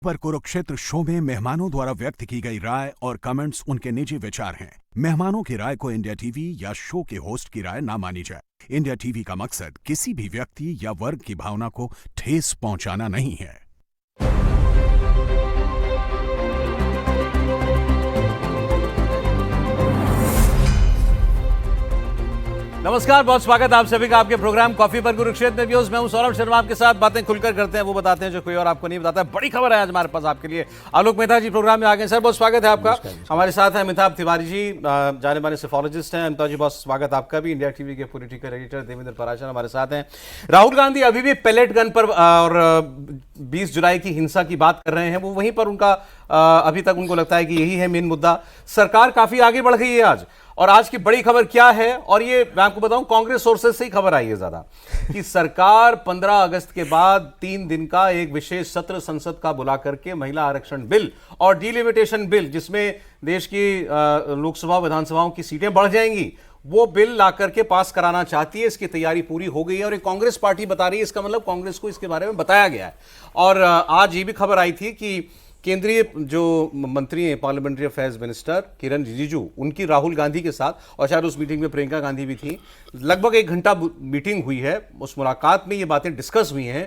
पर कुरुक्षेत्र शो में मेहमानों द्वारा व्यक्त की गई राय और कमेंट्स उनके निजी विचार हैं। मेहमानों की राय को इंडिया टीवी या शो के होस्ट की राय ना मानी जाए। इंडिया टीवी का मकसद किसी भी व्यक्ति या वर्ग की भावना को ठेस पहुंचाना नहीं है। नमस्कार, बहुत स्वागत आप सभी का आपके प्रोग्राम कॉफी पर कुरुक्षेत्र में व्यूअर्स। मैं हूं सौरभ शर्मा, आपके साथ बातें खुलकर करते हैं, वो बताते हैं जो कोई और आपको नहीं बताता है। बड़ी खबर है आज हमारे पास आपके लिए। आलोक मेहता जी प्रोग्राम में आ गए। सर बहुत स्वागत है आपका। हमारे साथ हैं अमिताभ तिवारी जी, जाने माने सेफोलॉजिस्ट हैं। अमिताभ जी बहुत स्वागत आपका भी। इंडिया टीवी के पॉलिटिकल एडिटर देवेंद्र पराशर हमारे साथ हैं। राहुल गांधी अभी भी पेलेट गन पर और 20 जुलाई की हिंसा की बात कर रहे हैं, वो वहीं पर उनका अभी तक उनको लगता है कि यही है मेन मुद्दा। सरकार काफी आगे बढ़ गई है आज, और आज की बड़ी खबर क्या है, और ये मैं आपको बताऊं कांग्रेस सोर्सेज से ही खबर आई है ज्यादा, कि सरकार 15 अगस्त के बाद 3 दिन का एक विशेष सत्र संसद का बुला करके महिला आरक्षण बिल और डिलिमिटेशन बिल, जिसमें देश की लोकसभा विधानसभाओं की सीटें बढ़ जाएंगी, वो बिल ला करके पास कराना चाहती है। इसकी तैयारी पूरी हो गई है और एक कांग्रेस पार्टी बता रही है। इसका मतलब कांग्रेस को इसके बारे में बताया गया है। और आज ये भी खबर आई थी कि केंद्रीय जो मंत्री हैं, पार्लियामेंट्री अफेयर्स मिनिस्टर किरण रिजिजू, उनकी राहुल गांधी के साथ, और शायद उस मीटिंग में प्रियंका गांधी भी थी, लगभग 1 घंटा मीटिंग हुई है। उस मुलाकात में ये बातें डिस्कस हुई हैं।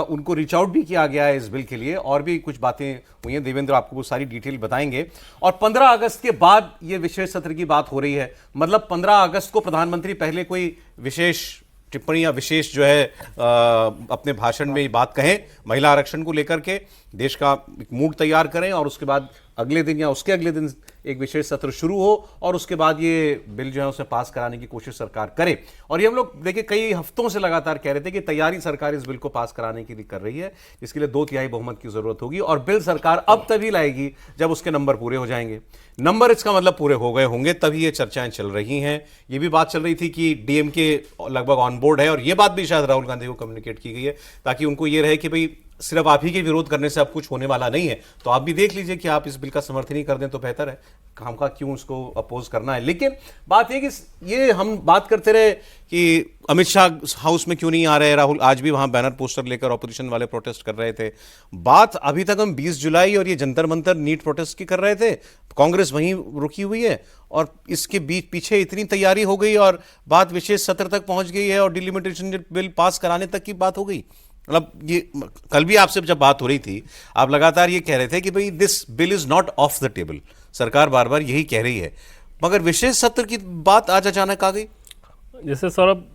उनको रीच आउट भी किया गया है इस बिल के लिए, और भी कुछ बातें हुई हैं। देवेंद्र आपको वो सारी डिटेल बताएंगे। और 15 अगस्त के बाद ये विशेष सत्र की बात हो रही है। मतलब 15 अगस्त को प्रधानमंत्री पहले कोई विशेष टिप्पणी या विशेष जो है अपने भाषण में बात कहें महिला आरक्षण को लेकर के, देश का एक मूड तैयार करें, और उसके बाद अगले दिन या उसके अगले दिन एक विशेष सत्र शुरू हो, और उसके बाद ये बिल जो है उसे पास कराने की कोशिश सरकार करे। और ये हम लोग देखिए कई हफ्तों से लगातार कह रहे थे कि तैयारी सरकार इस बिल को पास कराने की कर रही है। इसके लिए 2/3 बहुमत की जरूरत होगी, और बिल सरकार अब तभी लाएगी जब उसके नंबर पूरे हो जाएंगे। नंबर इसका मतलब पूरे हो गए होंगे, तभी ये चर्चाएं चल रही हैं। ये भी बात चल रही थी कि डीएमके लगभग ऑन बोर्ड है, और ये बात भी शायद राहुल गांधी को कम्युनिकेट की गई है, ताकि उनको ये रहे कि भाई सिर्फ आप ही के विरोध करने से अब कुछ होने वाला नहीं है। तो आप भी देख लीजिए कि आप इस बिल का समर्थन ही कर दें तो बेहतर है, काम का क्यों उसको अपोज करना है। लेकिन बात यह कि ये हम बात करते रहे कि अमित शाह हाउस में क्यों नहीं आ रहे, राहुल आज भी वहां बैनर पोस्टर लेकर ऑपोजिशन वाले प्रोटेस्ट कर रहे थे। बात अभी तक हम 20 जुलाई और ये जंतर मंतर नीट प्रोटेस्ट की कर रहे थे, कांग्रेस वहीं रुकी हुई है, और इसके बीच पीछे इतनी तैयारी हो गई और बात विशेष सत्र तक पहुंच गई है, और डिलिमिटेशन बिल पास कराने तक की बात हो गई। मतलब ये कल भी आपसे जब बात हो रही थी, आप लगातार ये कह रहे थे कि भाई this bill is not of the table. सरकार बार बार यही कह रही है, मगर विशेष सत्र की बात आज अचानक आ गई। जैसे सौरभ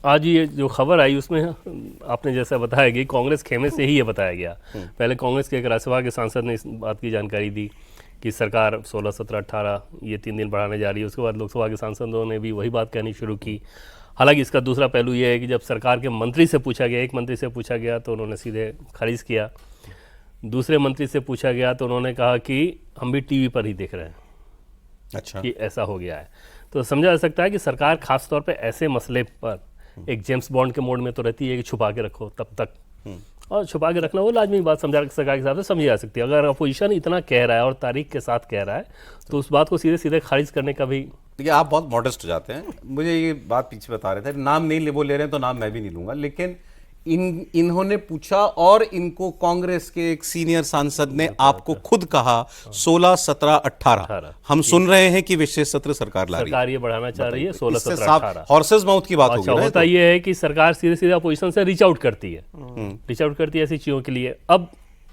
आज ये जो खबर आई उसमें आपने जैसा बताया कि कांग्रेस खेमे से ही ये बताया गया। पहले कांग्रेस के एक राज्यसभा के सांसद ने इस बात की जानकारी दी कि सरकार 16, 17, 18 ये 3 दिन बढ़ाने जा रही है। उसके बाद लोकसभा के सांसदों ने भी वही बात कहनी शुरू की। हालांकि इसका दूसरा पहलू ये है कि जब सरकार के मंत्री से पूछा गया, एक मंत्री से पूछा गया तो उन्होंने सीधे खारिज किया। दूसरे मंत्री से पूछा गया तो उन्होंने कहा कि हम भी टीवी पर ही देख रहे हैं। अच्छा, कि ऐसा हो गया है। तो समझा जा सकता है कि सरकार खास तौर पे ऐसे मसले पर एक जेम्स बॉन्ड के मोड में तो रहती है कि छुपा के रखो तब तक, और छुपा के रखना वो लाजमी बात सरकार के हिसाब से समझी जा सकती है। अगर अपोजिशन इतना कह रहा है और तारीख के साथ कह रहा है तो उस बात को सीधे सीधे खारिज करने का भी। देखिए आप बहुत मॉडेस्ट हो जाते हैं। मुझे ये बात पीछे बता रहे थे, नाम नहीं वो ले रहे हैं तो नाम मैं भी नहीं लूंगा, लेकिन इन्होंने पूछा और इनको कांग्रेस के एक सीनियर सांसद ने आपको खुद कहा 16, 17, 18 हम सुन रहे हैं कि विशेष सत्र सरकार ला रही है, सरकार ये बढ़ाना चाह रही है 16, 17, 18 हॉर्सेस माउथ की बात होगी। अच्छा, होता ये है कि सरकार सीधे सीधे अपोजिशन से रीच आउट करती है ऐसी चीजों के लिए। अब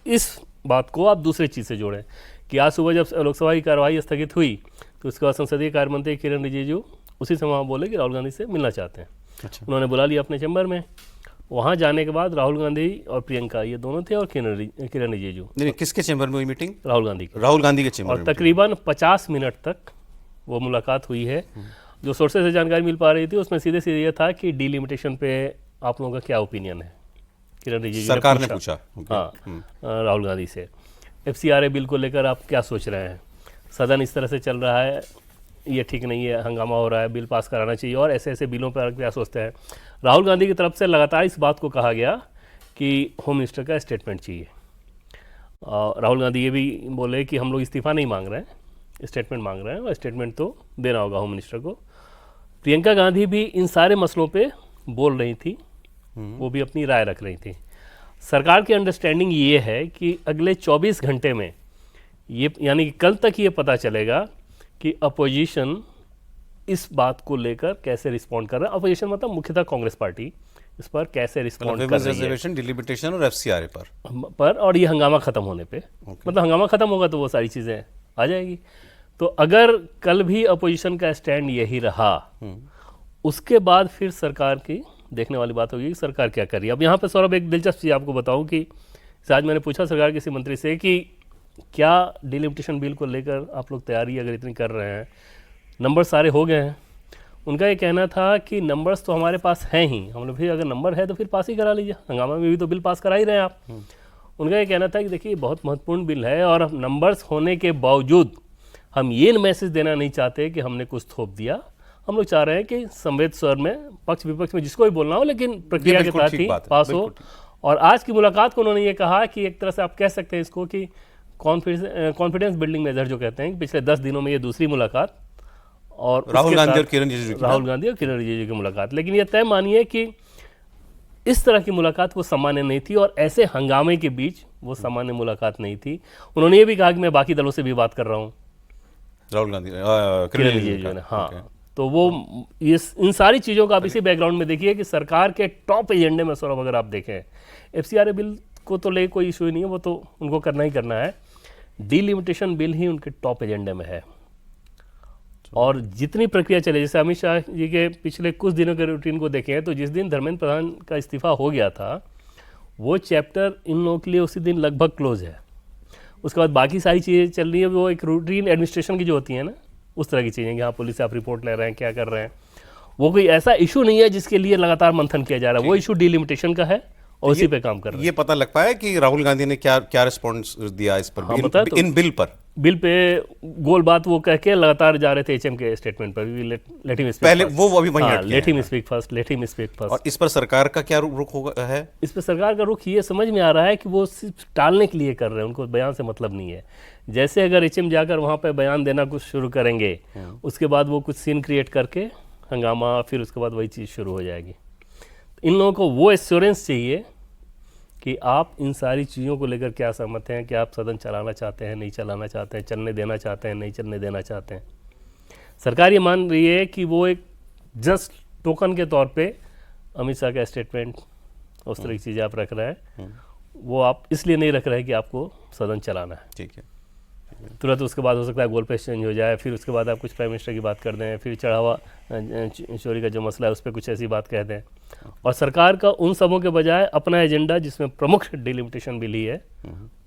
इस बात को आप दूसरे चीज से जोड़ें कि आज सुबह जब लोकसभा की कार्यवाही स्थगित हुई तो उसके बाद संसदीय कार्य मंत्री किरण रिजिजू उसी समय वहाँ बोले कि राहुल गांधी से मिलना चाहते हैं। अच्छा। उन्होंने बुला लिया अपने चैम्बर में। वहाँ जाने के बाद राहुल गांधी और प्रियंका ये दोनों थे, और किरण रिजिजू। किसके चैम्बर में हुई मीटिंग? राहुल गांधी के चैम्बर। और तकरीबन 50 मिनट तक वो मुलाकात हुई है। जो सोर्सेज से जानकारी मिल पा रही थी उसमें सीधे सीधे ये था कि डिलिमिटेशन पे आप लोगों का क्या ओपिनियन है। किरण रिजिजू सरकार ने पूछा हाँ राहुल गांधी से, FCRA बिल को लेकर आप क्या सोच रहे हैं, सदन इस तरह से चल रहा है, ये ठीक नहीं है, हंगामा हो रहा है, बिल पास कराना चाहिए, और ऐसे ऐसे बिलों पर क्या सोचते हैं। राहुल गांधी की तरफ से लगातार इस बात को कहा गया कि होम मिनिस्टर का स्टेटमेंट चाहिए। राहुल गांधी ये भी बोले कि हम लोग इस्तीफा नहीं मांग रहे हैं, स्टेटमेंट मांग रहे हैं, और स्टेटमेंट तो देना होगा होम मिनिस्टर को। प्रियंका गांधी भी इन सारे मसलों पर बोल रही थी, वो भी अपनी राय रख रही थी। सरकार की अंडरस्टैंडिंग ये है कि अगले 24 घंटे में ये, यानी कि कल तक ये पता चलेगा कि अपोजिशन इस बात को लेकर कैसे रिस्पॉन्ड कर रहा है। अपोजिशन मतलब मुख्यतः कांग्रेस पार्टी इस पर कैसे रिस्पॉन्ड कर रही है, रिजर्वेशन, डिलिमिटेशन और एफसीआरए पर और ये हंगामा खत्म होने पे, मतलब हंगामा खत्म होगा तो वो सारी चीज़ें आ जाएगी। तो अगर कल भी अपोजिशन का स्टैंड यही रहा, उसके बाद फिर सरकार की देखने वाली बात होगी कि सरकार क्या कर रही है। अब यहाँ पे सौरभ एक दिलचस्प चीज़ आपको बताऊँ कि आज मैंने पूछा सरकार किसी मंत्री से कि क्या डिलिमिटेशन बिल को लेकर आप लोग तैयारी अगर इतनी कर रहे हैं, नंबर सारे हो गए हैं। उनका ये कहना था कि नंबर्स तो हमारे पास हैं ही, हम लोग भी अगर नंबर है तो फिर पास ही करा लीजिए, हंगामा में भी तो बिल पास करा ही रहे हैं आप। उनका ये कहना था कि देखिए बहुत महत्वपूर्ण बिल है और नंबर्स होने के बावजूद हम ये मैसेज देना नहीं चाहते कि हमने कुछ थोप दिया। हम लोग चाह रहे हैं कि संवेद स्वर में पक्ष विपक्ष में जिसको भी बोलना हो, लेकिन प्रक्रिया के तहत ही पास हो। और आज की मुलाकात को उन्होंने ये कहा कि एक तरह से आप कह सकते हैं इसको कि कॉन्फिडेंस बिल्डिंग मेजर जो कहते हैं, पिछले 10 दिनों में ये दूसरी मुलाकात और राहुल गांधी और किरण रिजिजू की मुलाकात। लेकिन ये तय मानिए कि इस तरह की मुलाकात वो सामान्य नहीं थी और ऐसे हंगामे के बीच वो सामान्य मुलाकात नहीं थी। उन्होंने ये भी कहा कि मैं बाकी दलों से भी बात कर रहा हूँ, राहुल गांधी किरण रिजिजू ने। हाँ, तो वो ये इन सारी चीज़ों का आप इसी बैकग्राउंड में देखिए कि सरकार के टॉप एजेंडे में सौरभ अगर आप देखें, एफसीआरए बिल को तो ले कोई इशू ही नहीं है, वो तो उनको करना ही करना है। डिलिमिटेशन बिल ही उनके टॉप एजेंडे में है। और जितनी प्रक्रिया चले, जैसे अमित शाह जी के पिछले कुछ दिनों के रूटीन को देखें तो जिस दिन धर्मेंद्र प्रधान का इस्तीफा हो गया था, वो चैप्टर इन लोगों के लिए उसी दिन लगभग क्लोज है। उसके बाद बाकी सारी चीज़ें चल रही है, वो एक रूटीन एडमिनिस्ट्रेशन की जो होती है ना, उस तरह की चीज़ें कि हाँ पुलिस से आप रिपोर्ट ले रहे हैं, क्या कर रहे हैं। वो कोई ऐसा इशू नहीं है जिसके लिए लगातार मंथन किया जा रहा है। वो इशू डिलिमिटेशन का है और उसी पे काम कर रहे हैं। ये पता लग पाया कि राहुल गांधी ने क्या रिस्पॉन्स दिया इस पर, हाँ, इन बिल पे गोल बात वो कह के लगातार जा रहे थे एचएम के स्टेटमेंट पर भी, लेट हिम स्पीक पहले वो अभी वहीं हाँ, लेट हिम स्पीक फर्स्ट। और इस पर सरकार का क्या रुख होगा है? इस पर सरकार का रुख ये समझ में आ रहा है कि वो सिर्फ टालने के लिए कर रहे हैं, उनको बयान से मतलब नहीं है। जैसे अगर एचएम जाकर वहाँ पे बयान देना कुछ शुरू करेंगे, उसके बाद वो कुछ सीन क्रिएट करके हंगामा, फिर उसके बाद वही चीज़ शुरू हो जाएगी। इन लोगों को वो एश्योरेंस चाहिए कि आप इन सारी चीज़ों को लेकर क्या सहमत हैं, कि आप सदन चलाना चाहते हैं, नहीं चलाना चाहते हैं, चलने देना चाहते हैं, नहीं चलने देना चाहते हैं। सरकार ये मान रही है कि वो एक जस्ट टोकन के तौर पे अमित शाह का स्टेटमेंट, उस तरह की चीज़ें आप रख रहे हैं, वो आप इसलिए नहीं रख रहे हैं कि आपको सदन चलाना है। ठीक है, तुरंत उसके बाद हो सकता है गोल पेश चेंज हो जाए, फिर उसके बाद आप कुछ प्राइम मिनिस्टर की बात कर दें, फिर चढ़ावा चोरी का जो मसला है उस पर कुछ ऐसी बात कह दें। और सरकार का उन सबों के बजाय अपना एजेंडा, जिसमें प्रमुख डिलिमिटेशन बिल ही है,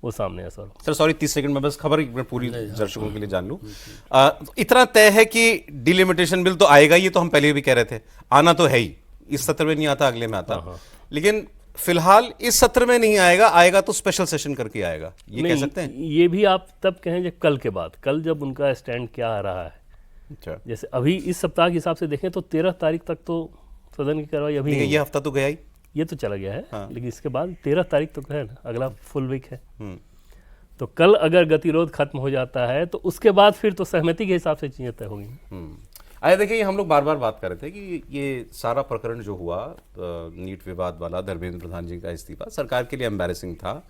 वो सामने है। सर सॉरी 30 सेकंड में बस खबर पूरी दर्शकों के लिए जान लूं। इतना तय है कि डिलिमिटेशन बिल तो आएगा, ये तो हम पहले भी कह रहे थे, आना तो है ही, इस सत्र में नहीं आता, अगले में आता, लेकिन फिलहाल इस सत्र में नहीं आएगा, आएगा तो स्पेशल सेशन करके आएगा, ये कह सकते हैं? ये भी आप तब कहें जब कल के बाद, कल जब उनका स्टैंड क्या आ रहा है। अच्छा, जैसे अभी इस सप्ताह के हिसाब से देखें तो 13 तारीख तक तो सदन की कार्रवाई अभी नहीं, ये हफ्ता तो गया ही, ये तो चला गया है। हाँ। लेकिन इसके बाद 13 तारीख तो है ना, अगला फुल वीक है। तो कल अगर गतिरोध खत्म हो जाता है तो उसके बाद फिर तो सहमति के हिसाब से चीजें तय होंगी। आया देखिए, हम लोग बार बार बात कर रहे थे कि ये सारा प्रकरण जो हुआ नीट विवाद वाला, धर्मेंद्र प्रधान जी का इस्तीफा सरकार के लिए एम्बैरेसिंग था।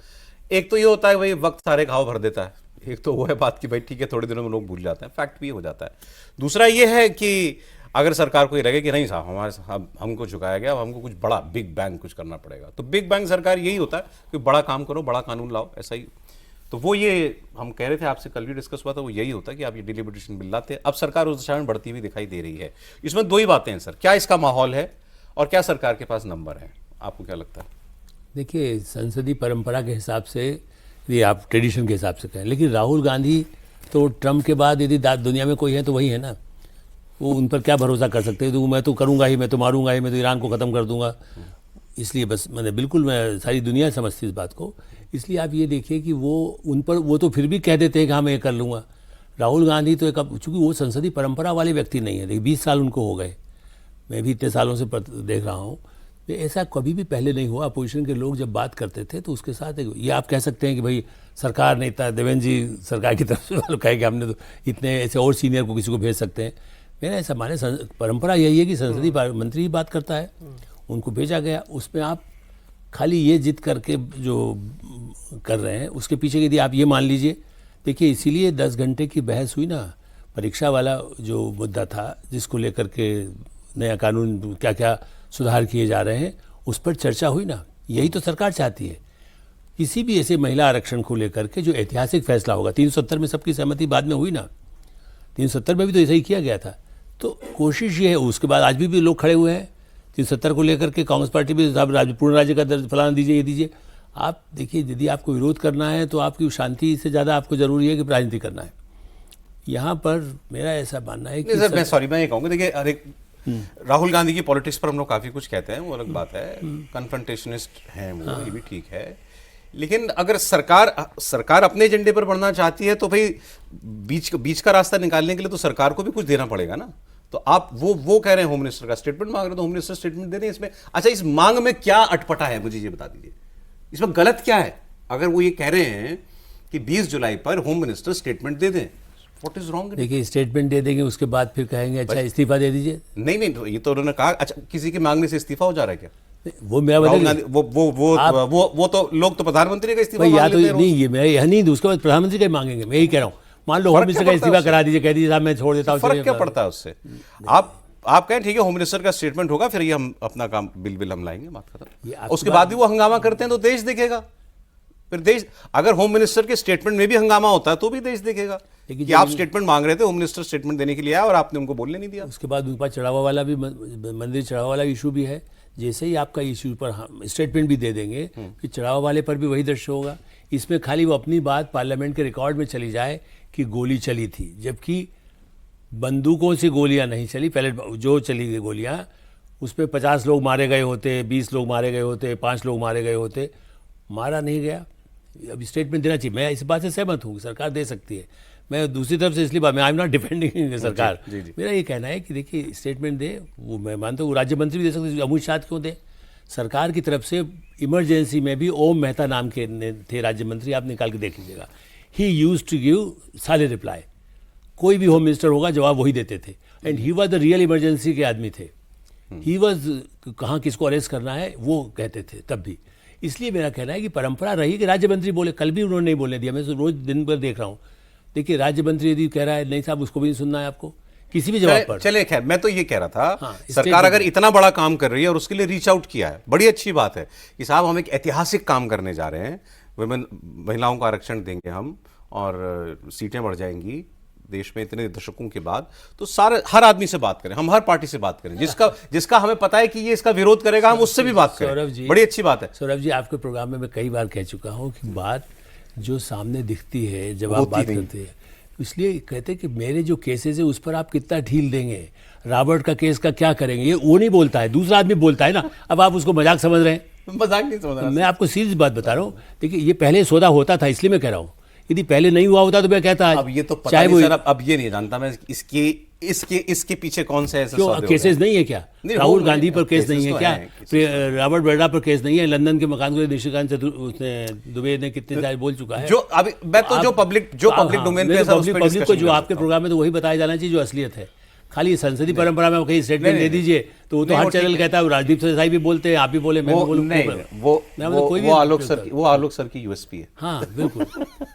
एक तो ये होता है भाई वक्त सारे घाव भर देता है, एक तो वो है बात कि भाई ठीक है थोड़े दिनों में लोग भूल जाते हैं, फैक्ट भी हो जाता है। दूसरा ये है कि अगर सरकार को ये लगे कि नहीं साहब हमारे हमको झुकाया गया, अब हमको कुछ बड़ा बिग बैंग कुछ करना पड़ेगा, तो बिग बैंग सरकार यही होता है कि बड़ा काम करो, बड़ा कानून लाओ, ऐसा ही। तो वो ये हम कह रहे थे, आपसे कल भी डिस्कस हुआ था, वो यही होता है कि आप ये डिलिमिटेशन बिल लाते हैं। अब सरकार उस दिशा में बढ़ती हुई दिखाई दे रही है। इसमें दो ही बातें हैं सर, क्या इसका माहौल है और क्या सरकार के पास नंबर है, आपको क्या लगता है? देखिए, संसदीय परंपरा के हिसाब से, ये आप ट्रेडिशन के हिसाब से कहें, लेकिन राहुल गांधी तो ट्रम्प के बाद यदि दुनिया में कोई है तो वही है ना। वो उन पर क्या भरोसा कर सकते हैं? तो मैं तो करूँगा ही, मैं तो मारूंगा ही, मैं तो ईरान को ख़त्म कर दूंगा। इसलिए बस मैंने बिल्कुल, मैं सारी दुनिया समझती इस बात को। इसलिए आप ये देखिए कि वो उन पर, वो तो फिर भी कह देते हैं कि हाँ मैं ये कर लूँगा। राहुल गांधी तो एक, चूँकि वो संसदीय परंपरा वाले व्यक्ति नहीं है। देखिए 20 साल उनको हो गए, मैं भी इतने सालों से देख रहा हूँ, तो ऐसा कभी भी पहले नहीं हुआ। अपोजिशन के लोग जब बात करते थे तो उसके साथ ये आप कह सकते हैं कि भाई सरकार नेता देवेंद्र जी सरकार की तरफ से कहे कि हमने तो इतने ऐसे और सीनियर को किसी को भेज सकते हैं। मेरा ऐसा माने परंपरा यही है कि संसदीय मंत्री ही बात करता है, उनको भेजा गया, उसमें आप खाली ये जिद करके जो कर रहे हैं उसके पीछे यदि आप ये मान लीजिए, देखिए इसीलिए 10 घंटे की बहस हुई ना, परीक्षा वाला जो मुद्दा था जिसको लेकर के नया कानून क्या क्या सुधार किए जा रहे हैं उस पर चर्चा हुई ना। यही तो सरकार चाहती है। किसी भी ऐसे महिला आरक्षण को लेकर के जो ऐतिहासिक फैसला होगा, 370 में सबकी सहमति बाद में हुई ना, 370 में भी तो ऐसा ही किया गया था। तो कोशिश ये है, उसके बाद आज भी लोग खड़े हुए हैं 370 को लेकर के, कांग्रेस पार्टी भी साहब पूर्ण राज्य का दर्ज फलाना दीजिए, ये दीजिए। आप देखिए, यदि आपको विरोध करना है तो आपकी शांति से ज़्यादा आपको जरूरी है कि राजनीति करना है। यहाँ पर मेरा ऐसा मानना है कि सर मैं ये कहूँगा, देखिए अरे राहुल गांधी की पॉलिटिक्स पर हम लोग काफी कुछ कहते हैं, वो अलग बात है, कन्फ्रंटेशनिस्ट हैं वो, ये भी ठीक है। लेकिन अगर सरकार अपने एजेंडे पर बढ़ना चाहती है तो भाई बीच का रास्ता निकालने के लिए तो सरकार को भी कुछ देना पड़ेगा ना। तो आप वो कह रहे हैं होम मिनिस्टर का स्टेटमेंट मांग रहे हैं, तो होम मिनिस्टर स्टेटमेंट दे रहे हैं इसमें। अच्छा, इस मांग में क्या अटपटा है, मुझे ये बता दीजिए, इसमें गलत क्या है? अगर वो ये कह रहे हैं कि 20 जुलाई पर होम मिनिस्टर स्टेटमेंट दे दें, व्हाट इज रॉन्ग? देखिए, स्टेटमेंट दे देंगे, उसके बाद फिर कहेंगे अच्छा इस्तीफा दे दीजिए। नहीं, तो ये तो उन्होंने कहा। अच्छा, किसी के मांगने से इस्तीफा हो जा रहा है क्या? वो मेरा वो तो लोग तो प्रधानमंत्री का इस्तीफा या तो नहीं, ये मैं यह नहीं, उसके बाद प्रधानमंत्री का मांगेंगे। मैं यही कह रहा हूँ, मान लो होम मिनिस्टर का इस्तीफा करा दीजिए, कह दीजिए साहब मैं छोड़ देता हूँ। फर्क क्या पड़ता है उससे? आप कहें ठीक है होम मिनिस्टर का स्टेटमेंट होगा, फिर ये हम अपना काम बिल हम लाएंगे, बात खत्म। उसके बाद भी वो हंगामा करते हैं तो देश देखेगा। फिर देश, अगर होम मिनिस्टर के स्टेटमेंट में भी हंगामा होता है तो भी देश देखेगा कि आप स्टेटमेंट मांग रहे थे, होम मिनिस्टर स्टेटमेंट देने के लिए आया और आपने उनको बोलने नहीं दिया। उसके बाद उनके पास चढ़ावा वाला भी, मंदिर चढ़ावा वाला इशू भी है। जैसे ही आपका इशू पर स्टेटमेंट भी दे देंगे कि चढ़ावा वाले पर भी वही दृश्य होगा। इसमें खाली वो अपनी बात पार्लियामेंट के रिकॉर्ड में चली जाए कि गोली चली थी, जबकि बंदूकों से गोलियां नहीं चली। पहले जो चली गई गोलियां, उस पर 50 लोग मारे गए होते, 20 लोग मारे गए होते, 5 लोग मारे गए होते, मारा नहीं गया। अब स्टेटमेंट देना चाहिए। मैं इस बात से सहमत हूँ, सरकार दे सकती है। मैं दूसरी तरफ से इसलिए मैं आई एम नॉट डिफेंडिंग सरकार। जी। मेरा ये कहना है कि देखिए स्टेटमेंट दे, वो मैं मानता हूँ राज्य मंत्री भी दे सकते, अमित शाह क्यों दे? सरकार की तरफ से इमरजेंसी में भी ओम मेहता नाम के थे राज्य मंत्री, आप निकाल के देख लीजिएगा। ही यूज टू गिव सारे रिप्लाई। कोई भी होम मिनिस्टर होगा जवाब वही देते थे, and he was the real emergency के आदमी थे। ही वॉज कहाँ किसको अरेस्ट करना है वो कहते थे तब भी। इसलिए मेरा कहना है कि परंपरा रही कि राज्य मंत्री बोले। कल भी उन्होंने नहीं बोलने दिया, मैं तो रोज दिन भर देख रहा हूँ। देखिए राज्य मंत्री यदि कह रहा है नहीं साहब उसको भी नहीं सुनना है आपको किसी भी जवाब पर। चले खैर, मैं तो ये कह रहा था सरकार अगर इतना बड़ा काम कर रही है और उसके लिए रीच आउट किया है, बड़ी अच्छी बात है कि साहब हम एक ऐतिहासिक काम करने जा रहे हैं, महिलाओं को आरक्षण देंगे हम और सीटें बढ़ जाएंगी देश में इतने दशकों के बाद। तो हर आदमी से बात करें, हम हर पार्टी से बात करें, जिसका हमें पता है कि ये इसका विरोध करेगा, हम उससे भी बात करें। सौरभ जी, बड़ी अच्छी बात है। सौरभ जी, आपके प्रोग्राम में मैं कई बार कह चुका हूँ कि बात जो सामने दिखती है जब आप बात करते हैं, इसलिए कहते हैं कि मेरे जो केसेस है उस पर आप कितना ढील देंगे, रॉबर्ट का केस का क्या करेंगे, ये वो नहीं बोलता है, दूसरा आदमी बोलता है ना। अब आप उसको मजाक समझ रहे हैं? मजाक नहीं समझ रहा, मैं आपको सीरियस बात बता रहा हूँ। देखिए ये पहले सौदा होता था, इसलिए मैं कह रहा हूँ, यदि पहले नहीं हुआ होता तो मैं कहता अब ये तो पता नहीं सर, अब ये नहीं जानता मैं इसके पीछे कौन से ऐसे केसेस नहीं है क्या? राहुल गांधी पर केस नहीं है क्या? रॉबर्ट बर्डा पर केस नहीं है? लंदन के मकान को निशिकांत दुबे ने कितने सारे बोल चुका है। जो अभी मैं तो जो पब्लिक डोमेन पे पब्लिक को जो आपके प्रोग्राम में तो वही बताया जाना चाहिए जो असलियत है। खाली संसदीय परंपरा में कहीं स्टेटमेंट दे दीजिए तो वो तो हर चैनल कहता है, राजदीप सरसाई भी बोलते हैं, आप भी बोले, मैं भी बोलूं। वो आलोक सर की यूएसपी है। हाँ बिल्कुल,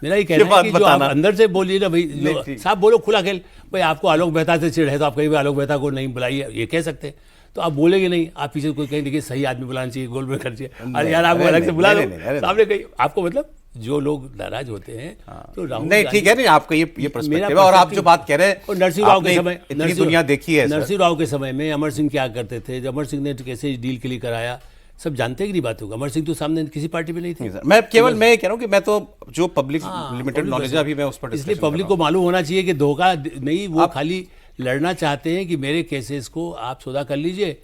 मेरा ये कहना है कि जो आप अंदर से बोलिए ना भाई, साहब बोलो खुला खेल, भाई आपको आलोक मेहता से चिढ़ है तो आप कहीं भी आलोक मेहता को नहीं बुलाइए, ये कह सकते हैं। तो आप बोलेंगे नहीं, आप पीछे कोई कहीं देखिए सही आदमी बुलाना चाहिए, गोल में कर चाहिए, अरे यार आपको अलग से बुला दो सामने कहीं, आपको मतलब जो लोग नाराज होते हैं तो राहुल नहीं ठीक है, नहीं आपका ये पर्सपेक्टिव है। और आप जो बात कह रहे हैं, नरसिंह राव के समय, इतनी दुनिया देखी है, नरसिंह राव के समय में अमर सिंह क्या करते थे, जब अमर सिंह ने कैसे डील के लिए कराया, सब जानते हैं कि नहीं बात होगा। अमर सिंह तो सामने किसी पार्टी में नहीं थे। मैं केवल मैं कह रहा हूँ कि मैं तो जो पब्लिक लिमिटेड नॉलेज है अभी मैं उस पर, इसलिए पब्लिक को मालूम होना चाहिए कि धोखा नहीं, वो खाली लड़ना चाहते हैं कि मेरे केसेस को आप सौदा कर लीजिए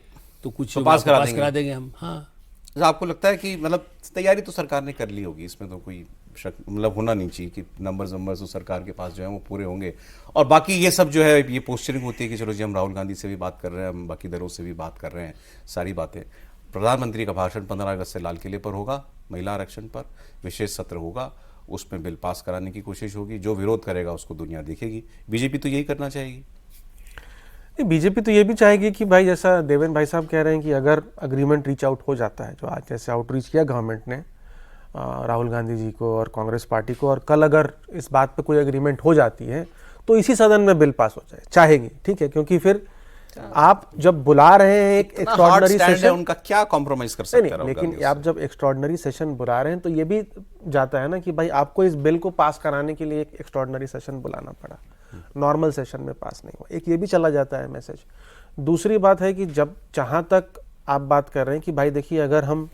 तो कुछ पास करा देंगे हम। हाँ, आपको लगता है कि मतलब तैयारी तो सरकार ने कर ली होगी, इसमें तो कोई शक मतलब होना नहीं चाहिए कि नंबर्स तो सरकार के पास जो है वो पूरे होंगे। और बाकी ये सब जो है ये पोस्चरिंग होती है कि चलो जी हम राहुल गांधी से भी बात कर रहे हैं, हम बाकी दलों से भी बात कर रहे हैं, सारी बातें। प्रधानमंत्री का भाषण 15 अगस्त से लाल किले पर होगा, महिला आरक्षण पर विशेष सत्र होगा, उसमें बिल पास कराने की कोशिश होगी, जो विरोध करेगा उसको दुनिया देखेगी। बीजेपी तो यही करना चाहेगी। बीजेपी तो ये भी चाहेगी कि भाई जैसा देवेंद्र भाई साहब कह रहे हैं कि अगर अग्रीमेंट रीच आउट हो जाता है, जो आज जैसे आउटरीच किया गवर्नमेंट ने राहुल गांधी जी को और कांग्रेस पार्टी को, और कल अगर इस बात पे कोई एग्रीमेंट हो जाती है तो इसी सदन में बिल पास हो जाए, चाहेगी, ठीक है, क्योंकि फिर आप जब बुला रहे हैं एक एक्स्ट्राऑर्डिनरी सेशन, उनका क्या कॉम्प्रोमाइज कर सकते हैं, लेकिन आप जब एक्स्ट्राऑर्डिनरी सेशन बुला रहे हैं तो ये भी जाता है ना कि भाई आपको इस बिल को पास कराने के लिए एक एक्स्ट्राऑर्डिनरी सेशन बुलाना पड़ा, नॉर्मल सेशन में पास नहीं हुआ, एक ये भी चला जाता है मैसेज। दूसरी बात है कि जब जहां तक आप बात कर रहे हैं कि भाई देखिए अगर हम